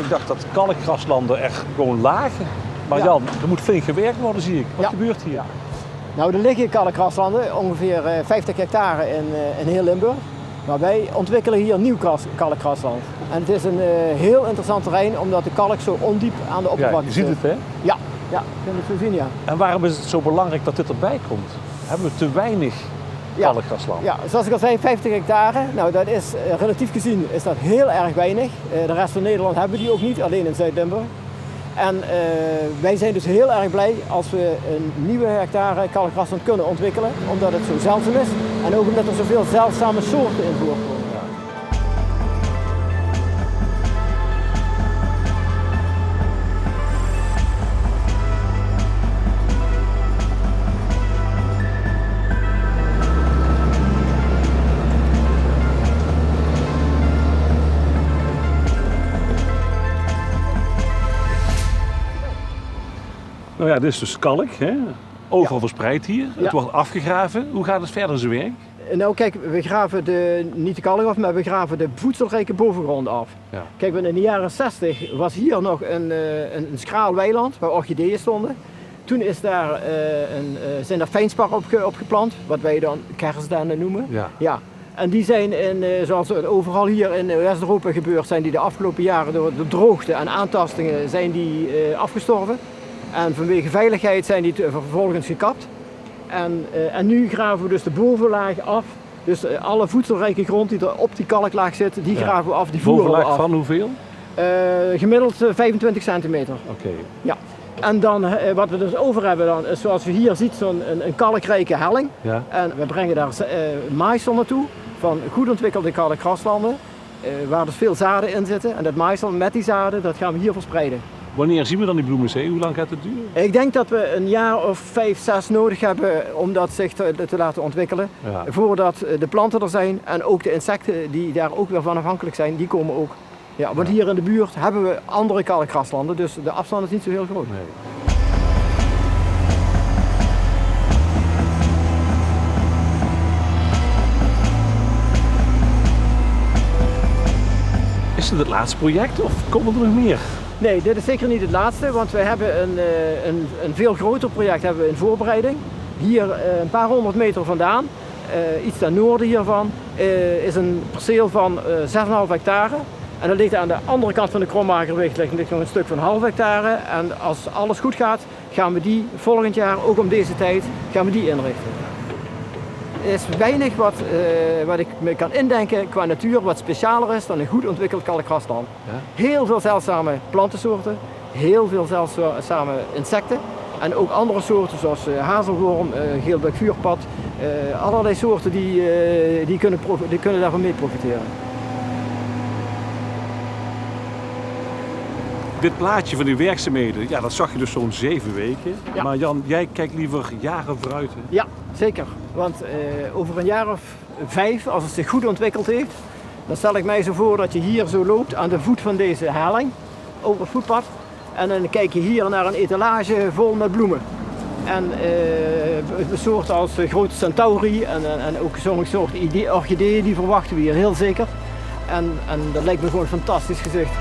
Ik dacht dat kalkgraslanden echt gewoon lagen. Maar Ja. Jan, er moet flink gewerkt worden, zie ik. Wat gebeurt hier? Ja. Nou, er liggen kalkgraslanden, ongeveer 50 hectare in heel Limburg. Maar wij ontwikkelen hier nieuw kalkgrasland. En het is een heel interessant terrein omdat de kalk zo ondiep aan de Ja, oppervlakte je ziet zit. het, hè? Ja, je kunt het zo zien, ja. En waarom is het zo belangrijk dat dit erbij komt? Hebben we te weinig Ja. kalkgrasland? Ja, zoals ik al zei, 50 hectare. Nou, dat is relatief gezien is dat heel erg weinig. De rest van Nederland hebben die ook niet, alleen in Zuid-Limburg. En wij zijn dus heel erg blij als we een nieuwe hectare kalkgrasland kunnen ontwikkelen, omdat het zo zeldzaam is en ook omdat er zoveel zeldzame soorten in voorkomen. Nou ja, dit is dus kalk, hè? Overal Ja. verspreid hier. Ja. Het wordt afgegraven. Hoe gaat het verder in zijn werk? Nou kijk, we graven niet de kalk af, maar we graven de voedselrijke bovengrond af. Ja. Kijk, in de jaren 60 was hier nog een schraal weiland waar orchideeën stonden. Toen is daar, zijn er fijnspar op geplant, wat wij dan kersdennen noemen. Ja. Ja. En die zijn, zoals het overal hier in West-Europa gebeurt, zijn die de afgelopen jaren door de droogte en aantastingen zijn die, afgestorven. En vanwege veiligheid zijn die vervolgens gekapt. En nu graven we dus de bovenlaag af. Dus alle voedselrijke grond die er op die kalklaag zit, die graven we af, die voeren we Bovenlaag af. van hoeveel? Gemiddeld 25 centimeter. Oké. Ja. En dan wat we dus over hebben dan, is zoals u hier ziet, zo'n een kalkrijke helling. Ja. En we brengen daar maaisel naartoe van goed ontwikkelde kalkgraslanden, waar dus veel zaden in zitten. En dat maaisel met die zaden, dat gaan we hier verspreiden. Wanneer zien we dan die bloemenzee? Hoe lang gaat het duren? Ik denk dat we een jaar of 5, 6 nodig hebben om dat zich te laten ontwikkelen. Ja. Voordat de planten er zijn en ook de insecten die daar ook weer van afhankelijk zijn, die komen ook. Ja, want hier in de buurt hebben we andere kalkgraslanden, dus de afstand is niet zo heel groot. Nee. Is dit het laatste project of komen er nog meer? Nee, dit is zeker niet het laatste, want we hebben een veel groter project hebben we in voorbereiding. Hier een paar honderd meter vandaan, iets ten noorden hiervan, is een perceel van 6,5 hectare. En dat ligt aan de andere kant van de Krommagerweg ligt nog een stuk van 0,5 hectare. En als alles goed gaat, gaan we die volgend jaar, ook om deze tijd, gaan we die inrichten. Er is weinig wat ik me kan indenken qua natuur wat specialer is dan een goed ontwikkeld kalkgrasland. Ja. Heel veel zeldzame plantensoorten, heel veel zeldzame insecten en ook andere soorten zoals hazelworm, geelbuik vuurpad. Allerlei soorten die kunnen daarvan mee profiteren. Dit plaatje van die werkzaamheden, ja, dat zag je dus zo'n 7 weken. Ja. Maar Jan, jij kijkt liever jaren vooruit. Hè? Ja, zeker. Want over een jaar of 5, als het zich goed ontwikkeld heeft, dan stel ik mij zo voor dat je hier zo loopt aan de voet van deze helling, over het voetpad. En dan kijk je hier naar een etalage vol met bloemen. En soorten als grote centauri en ook sommige soorten orchideeën, die verwachten we hier heel zeker. En dat lijkt me gewoon een fantastisch gezicht.